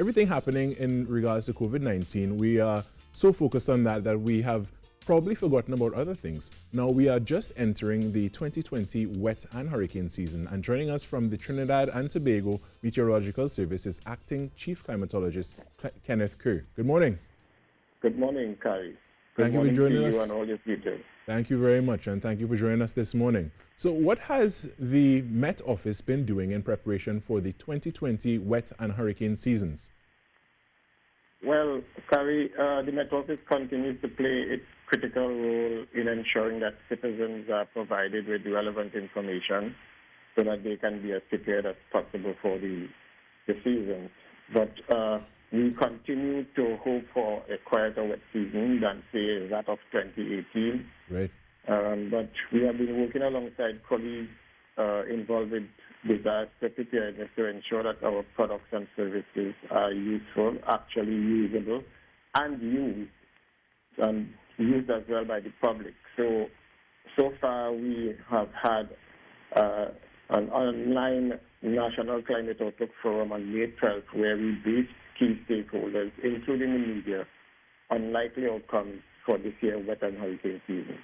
everything happening in regards to COVID-19, we are so focused on that we have probably forgotten about other things. Now, we are just entering the 2020 wet and hurricane season, and joining us from the Trinidad and Tobago Meteorological Service is Acting Chief Climatologist Kenneth Kerr. Good morning. Good morning, Carrie. Thank you for joining us. You and all your people. Thank you very much, and thank you for joining us this morning. So what has the Met Office been doing in preparation for the 2020 wet and hurricane seasons? Well, Carrie, the Met Office continues to play its critical role in ensuring that citizens are provided with relevant information so that they can be as prepared as possible for the season. But we continue to hope for a quieter wet season than, say, that of 2018. Right. But we have been working alongside colleagues involved with disaster preparedness to ensure that our products and services are useful, actually usable, and used as well by the public. So far we have had an online National Climate Outlook Forum on May 12th where we briefed key stakeholders, including the media, on likely outcomes for this year's wet and hurricane season.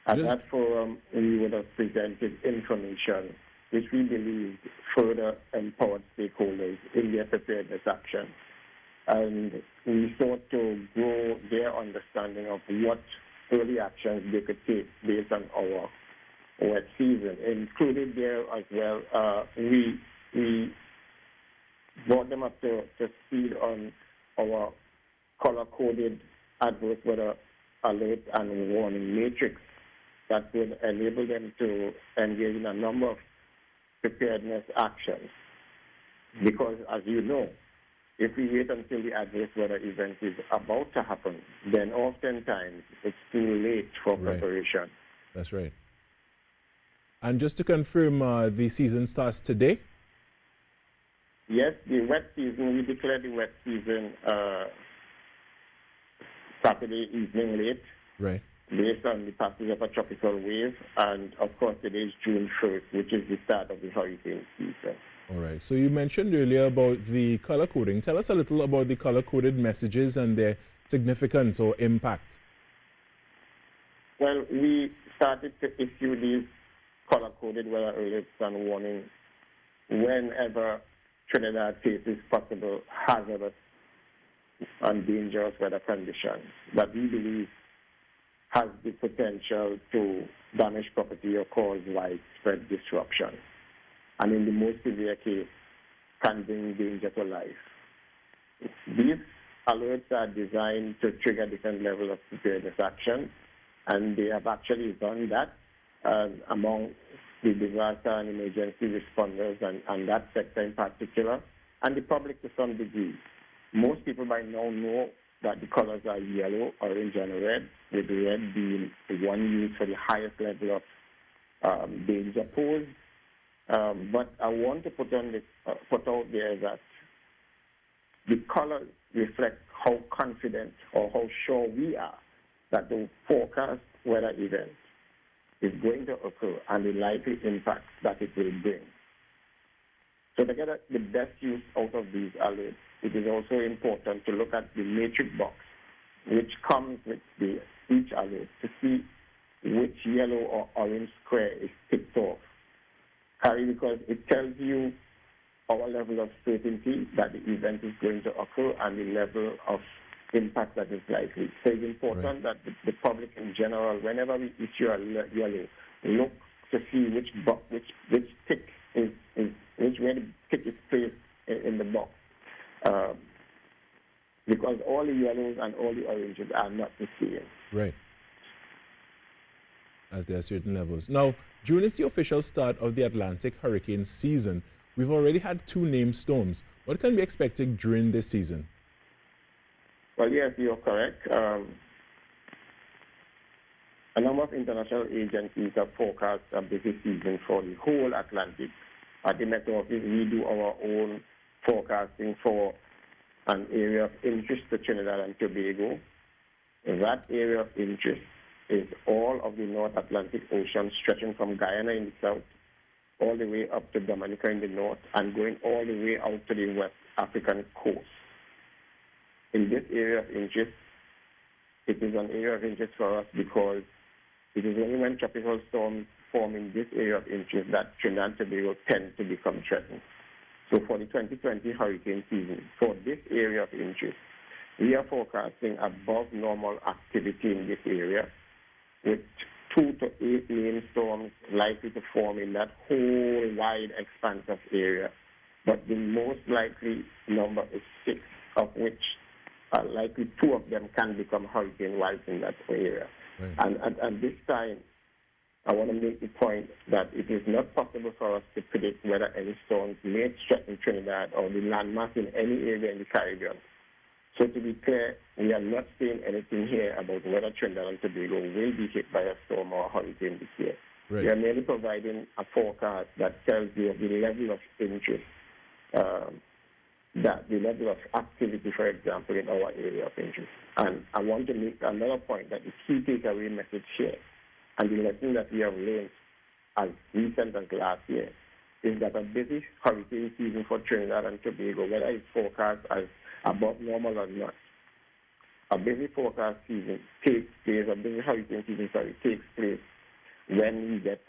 At that forum, we would have presented information which we believe further empowered stakeholders in their preparedness action. And we sought to grow their understanding of what early actions they could take based on our wet season. Included there as well, we brought them up to speed on our color-coded adverse weather alert and warning matrix that would enable them to engage in a number of preparedness actions. Because, as you know, if we wait until the adverse weather event is about to happen, then oftentimes it's too late for preparation. That's right. And just to confirm, the season starts today? Yes, the wet season, we declared the wet season Saturday evening late. Right. Based on the passage of a tropical wave, and of course today is June 1st, which is the start of the hurricane season. All right. So you mentioned earlier about the color coding. Tell us a little about the color-coded messages and their significance or impact. Well, we started to issue these color-coded weather alerts and warnings whenever Trinidad faces possible hazardous and dangerous weather conditions that we believe has the potential to damage property or cause widespread disruption, and in the most severe case, can bring danger to life. These alerts are designed to trigger different levels of preparedness action, and they have actually done that among the disaster and emergency responders and that sector in particular, and the public to some degree. Most people by now know that the colors are yellow, orange, and red, with red being the one used for the highest level of danger posed. But I want to put out there that the colors reflect how confident or how sure we are that the forecast weather event is going to occur and the likely impact that it will bring. So to get the best use out of these alerts, it is also important to look at the matrix box, which comes with each alert, to see which yellow or orange square is ticked off. Because it tells you our level of certainty that the event is going to occur and the level of impact that is likely. So it's important that the public in general, whenever we issue a yellow, look to see which tick is where the tick is placed in the box. Because all the yellows and all the oranges are not the same. Right. As there are certain levels. Now, June is the official start of the Atlantic hurricane season. We've already had 2 named storms. What can we expect during this season? Well, yes, you're correct. A number of international agencies have forecast a busy season for the whole Atlantic. At the Met Office, we do our own forecasting for an area of interest to Trinidad and Tobago. That area of interest is all of the North Atlantic Ocean, stretching from Guyana in the south all the way up to Dominica in the north and going all the way out to the West African coast. in this area of interest, it is an area of interest for us because it is only when tropical storms form in this area of interest that Trinidad and Tobago tend to become threatened. So for the 2020 hurricane season, for this area of interest, we are forecasting above normal activity in this area with 2 to 8 main storms likely to form in that whole wide expanse of area. But the most likely number is 6, of which likely 2 of them can become hurricane-wise in that area. Right. And at this time, I want to make the point that it is not possible for us to predict whether any storms may threaten Trinidad or the landmass in any area in the Caribbean. So to be clear, we are not saying anything here about whether Trinidad and Tobago will be hit by a storm or a hurricane this year. Right. We are merely providing a forecast that tells you of the level of interest, that the level of activity, for example, in our area of interest. And I want to make another point that the key takeaway message here, and the lesson that we have learned as recent as last year, is that a busy hurricane season for Trinidad and Tobago, whether it's forecast as above normal or not, a busy forecast season takes place, a busy hurricane season, takes place when we get,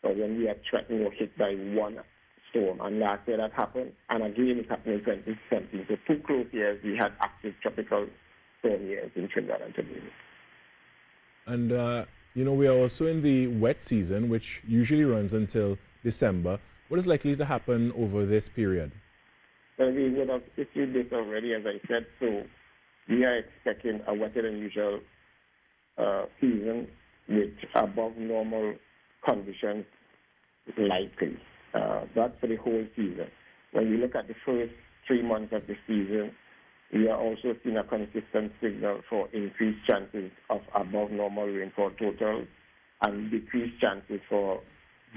or when we are threatened or hit by one storm. And last year that happened, and again it happened in 2017. So 2 close years we had active tropical storm years in Trinidad and Tobago. And, we are also in the wet season, which usually runs until December. What is likely to happen over this period? Well, we would have issued this already, as I said, so we are expecting a wetter than usual season with above normal conditions likely. That's for the whole season. When we look at the first 3 months of the season, we are also seeing a consistent signal for increased chances of above normal rainfall totals and decreased chances for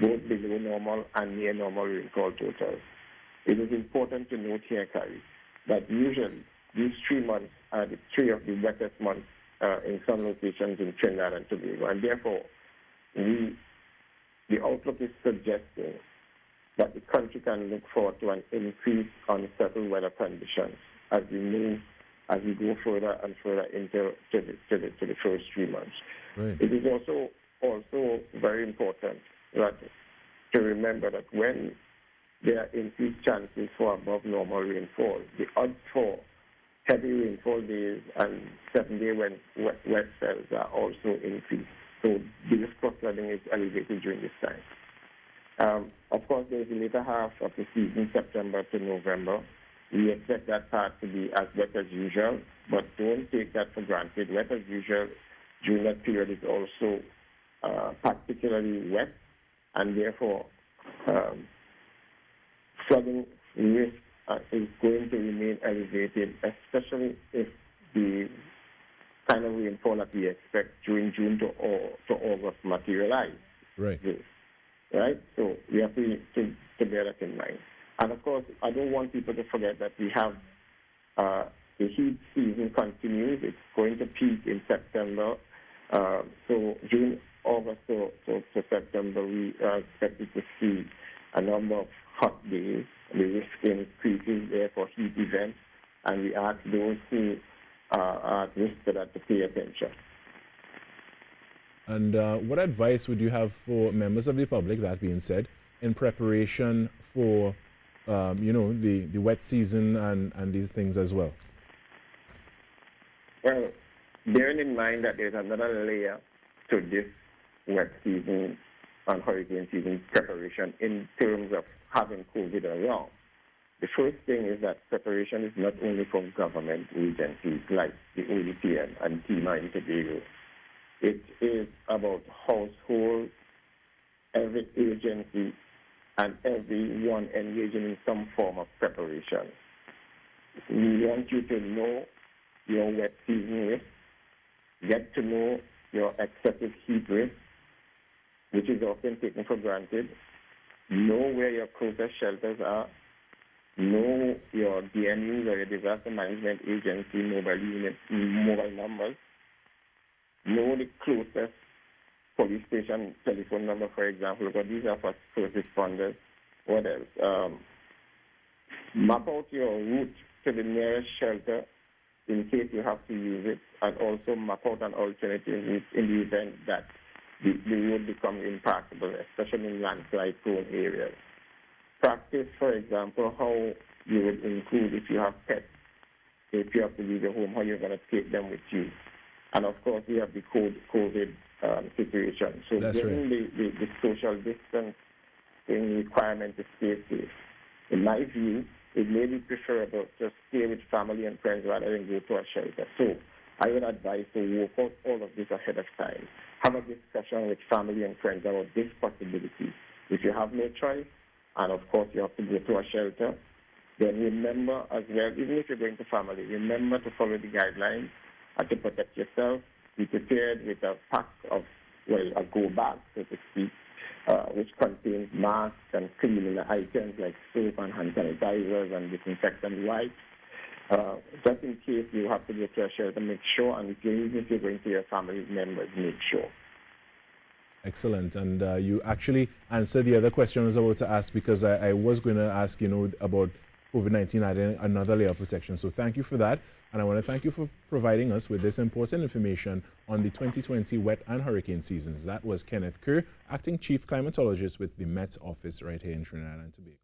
both below normal and near normal rainfall totals. It is important to note here, Kerr, that usually these 3 months are the 3 of the wettest months in some locations in Trinidad and Tobago, and therefore the outlook is suggesting that the country can look forward to an increase on settled weather conditions as we go further and further into the first 3 months. Right. It is also very important to remember that when there are increased chances for above normal rainfall, the odds for heavy rainfall days and 7-day wet spells are also increased. So this cross flooding is elevated during this time. Of course, there is the later half of the season, September to November. We expect that part to be as wet as usual, but don't take that for granted. Wet as usual during that period is also particularly wet, and therefore flooding risk is going to remain elevated, especially if the kind of rainfall that we expect during June to August materialize. Right. Right? So we have to bear that in mind. And of course, I don't want people to forget that we have the heat season continues. It's going to peak in September. So June, August to September, we are expected to see a number of hot days. The risk increases there for heat events, and we ask those who are at risk for that to pay attention. And what advice would you have for members of the public, that being said, in preparation for the wet season and these things as well? Well, bearing in mind that there's another layer to this wet season and hurricane season preparation in terms of having COVID around, the first thing is that preparation is not only from government agencies like the OEPM and TIMA in Tobago. It is about households, every agency, and everyone engaging in some form of preparation. We want you to know your wet season risk, get to know your excessive heat risk, which is often taken for granted, know where your closest shelters are, know your DMUs or your disaster management agency mobile numbers, know the closest police station telephone number, for example, because these are for first responders. What else? Map out your route to the nearest shelter in case you have to use it, and also map out an alternative route in the event that the road becomes impassable, especially in landslide-prone areas. Practice, for example, how you would include if you have pets, if you have to leave your home, how you're going to take them with you. And of course, we have the COVID situation. So given the social distancing requirement to stay safe, in my view, it may be preferable to stay with family and friends rather than go to a shelter. So I would advise to work out all of this ahead of time. Have a discussion with family and friends about this possibility. If you have no choice, and of course you have to go to a shelter, then remember as well, even if you're going to family, remember to follow the guidelines and to protect yourself. Be prepared with a pack of, a go bag, so to speak, which contains masks and cleaning items like soap and hand sanitizers and disinfectant wipes. Just in case you have to go to a shelter, make sure, and even if you're going to your family members, make sure. Excellent. And you actually answered the other question I was about to ask, because I was going to ask, about COVID-19 adding another layer of protection. So thank you for that. And I want to thank you for providing us with this important information on the 2020 wet and hurricane seasons. That was Kenneth Kerr, Acting Chief Climatologist with the Met Office right here in Trinidad and Tobago.